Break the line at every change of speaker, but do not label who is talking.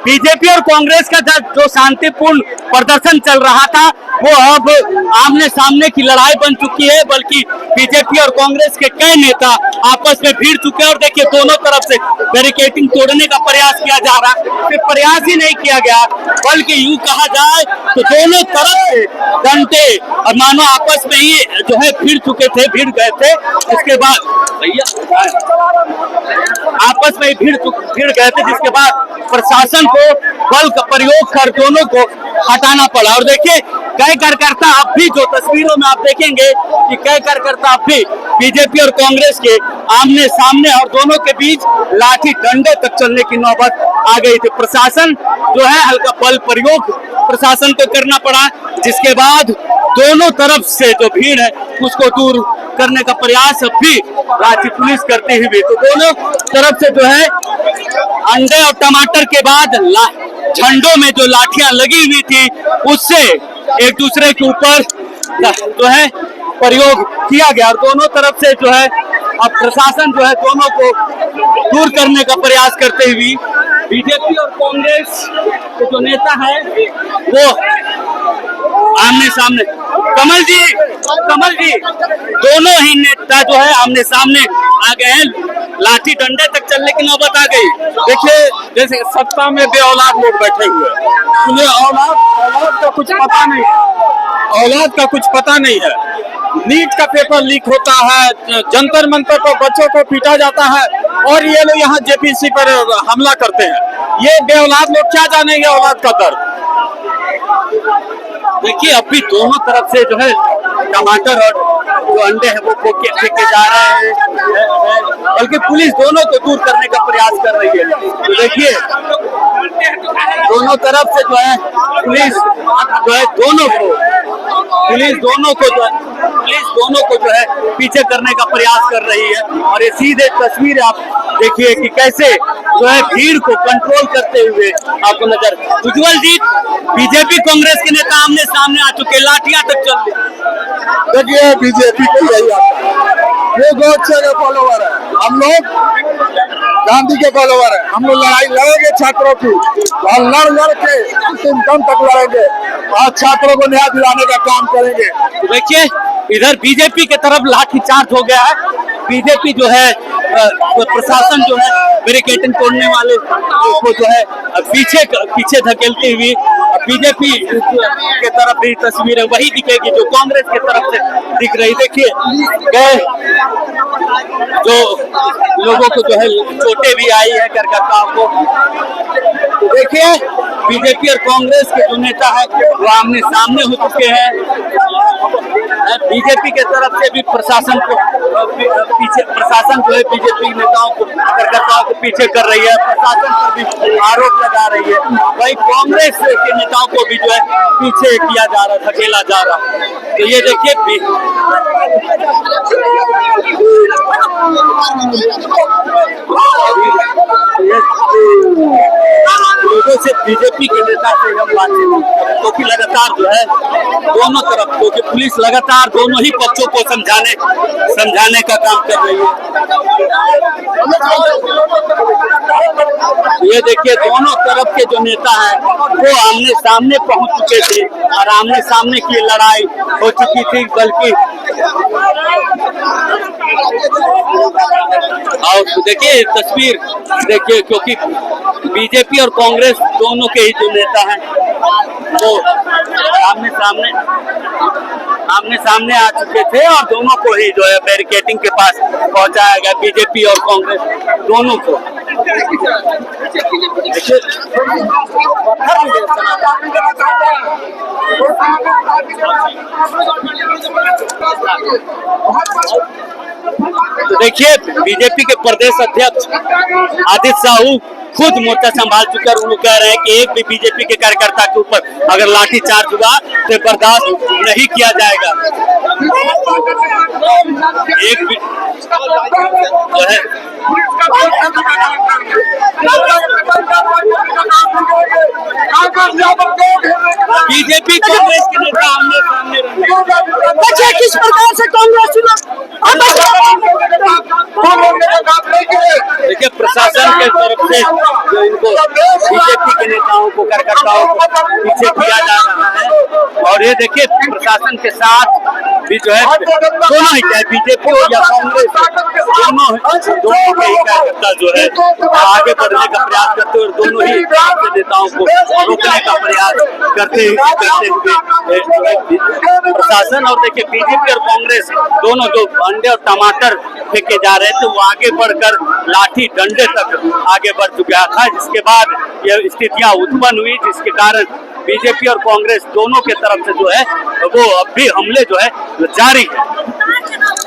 BJP और कांग्रेस का जो शांतिपूर्ण प्रदर्शन चल रहा था वो अब आमने सामने की लड़ाई बन चुकी है, बल्कि बीजेपी और कांग्रेस के कई नेता आपस में भिड़ चुके हैं। और देखिए दोनों तरफ से बैरिकेडिंग तोड़ने का प्रयास किया जा रहा है। फिर प्रयास ही नहीं किया गया, बल्कि यूं कहा जाए तो दोनों तरफ से डंडे और मानो आपस में ही जो है भिड़ चुके थे, भिड़ गए थे। इसके बाद भैया आपस में भिड़ गए थे, जिसके बाद प्रशासन को बल का प्रयोग कर दोनों को हटाना पड़ा। और देखिए कई कार्यकर्ता अब भी, जो तस्वीरों में आप देखेंगे कि कई कार्यकर्ता अब भी बीजेपी और कांग्रेस के आमने सामने और दोनों के बीच लाठी डंडे तक चलने की नौबत आ गई थी। प्रशासन जो है हल्का बल प्रयोग प्रशासन को करना पड़ा, जिसके बाद दोनों तरफ से जो भीड़ है उसको दूर करने का प्रयास अब भी राज्य पुलिस करती हुई। तो दोनों तरफ से जो है अंडे और टमाटर के बाद झंडों में जो लाठियां लगी हुई थी उससे एक दूसरे के ऊपर जो है प्रयोग किया गया। और दोनों तरफ से जो है अब प्रशासन जो है दोनों को दूर करने का प्रयास करते हुए बीजेपी और कांग्रेस के जो नेता है वो आमने सामने कमल जी दोनों ही नेता जो है आमने सामने आ गए हैं। लाठी डंडे तक चलने की नौबत आ गई।
देखिए जैसे सत्ता में बे औलाद लोग बैठे हुए हैं, उन्हें औलाद का कुछ पता नहीं, औलाद का कुछ पता नहीं है। नीट का पेपर लीक होता है, जंतर मंतर पर बच्चों को पीटा जाता है और ये लोग यहाँ जेपीसी पर हमला करते हैं। ये बे औलाद लोग क्या जानेंगे औलाद का दर्द।
देखिए अभी दोनों तरफ से जो है टमाटर और जो अंडे हैं वो फेंके जा रहे हैं, बल्कि पुलिस दोनों को दूर करने का प्रयास कर रही है। तो देखिए दोनों तरफ से जो है पुलिस जो है पुलिस दोनों को जो है पीछे करने का प्रयास कर रही है। और ये सीधे तस्वीर आप देखिए कि कैसे जो है भीड़ को कंट्रोल करते हुए आपको नजर। उज्जवल जी, बीजेपी कांग्रेस के नेता आमने सामने आ चुके, लाठियां तक चल रही।
देखिए बीजेपी को यही आता है, ये गोडसे के फॉलोवर है, हम लोग गांधी के फॉलोवर है। हम लोग लड़ाई लड़ेंगे छात्रों की और लड़ के अंतिम दम तक लड़ेंगे और छात्रों को न्याय दिलाने का काम करेंगे।
देखिए इधर बीजेपी के तरफ लाठीचार्ज हो गया है। बीजेपी जो है प्रशासन जो है बैरिकेडिंग तोड़ने वाले को जो है पीछे धकेलती हुई बीजेपी के तरफ भी तस्वीरें वही दिखेगी जो कांग्रेस के तरफ से दिख रही। देखिए जो लोगों को जो है चोटें भी आई है कार्यकर्ताओं को। तो देखिए बीजेपी और कांग्रेस के जो नेता है वो आमने सामने हो चुके हैं। बीजेपी के तरफ से भी प्रशासन जो है बीजेपी नेताओं को कार्यकर्ताओं को पीछे कर रही है, प्रशासन पर भी आरोप लगा रही है। वही कांग्रेस के नेताओं को भी जो है पीछे किया जा रहा, धकेला जा रहा। तो ये देखिए लोगों से बीजेपी के नेता से हम बातचीत, क्योंकि लगातार जो है दोनों तरफ, क्योंकि पुलिस लगातार दोनों ही पक्षों को समझाने का काम कर रही है। ये देखिए दोनों तरफ के जो नेता हैं वो आमने सामने पहुंच चुके थे और आमने सामने की लड़ाई हो चुकी थी। बल्कि और देखिए तस्वीर देखिए, क्योंकि बीजेपी और कांग्रेस दोनों के ही जो नेता हैं वो आमने सामने आ चुके थे और दोनों को ही जो है बैरिकेडिंग के पास पहुंचाया गया, बीजेपी और कांग्रेस दोनों को। तो देखिए बीजेपी के प्रदेश अध्यक्ष आदित्य साहू खुद मोर्चा संभाल चुके हैं। उन्होंने कह रहे हैं कि एक भी बीजेपी के कार्यकर्ता के ऊपर अगर लाठीचार्ज हुआ तो बर्दाश्त नहीं किया जाएगा। एक भी जो है बीजेपी कांग्रेस के नेता आमने सामने
बच्चे किस प्रकार से कांग्रेस
देखिए प्रशासन के तरफ से जो इनको बीजेपी के को कार्यकर्ताओं को पीछे किया जा रहा है। और ये देखिए प्रशासन के साथ भी जो है दोनों ही, चाहे बीजेपी हो या कांग्रेस, दोनों के ही कार्यकर्ता जो है आगे बढ़ने का प्रयास करते हुए, दोनों ही नेताओं को रोकने का प्रयास करते हुए प्रशासन। और देखिए बीजेपी और कांग्रेस दोनों जो अंडे और टमाटर फेंके जा रहे थे वो आगे बढ़कर लाठी डंडे तक आगे बढ़ चुका था, जिसके बाद यह स्थितियां उत्पन्न हुई, जिसके कारण बीजेपी और कांग्रेस दोनों के तरफ से जो है वो अब भी हमले जो है जारी है।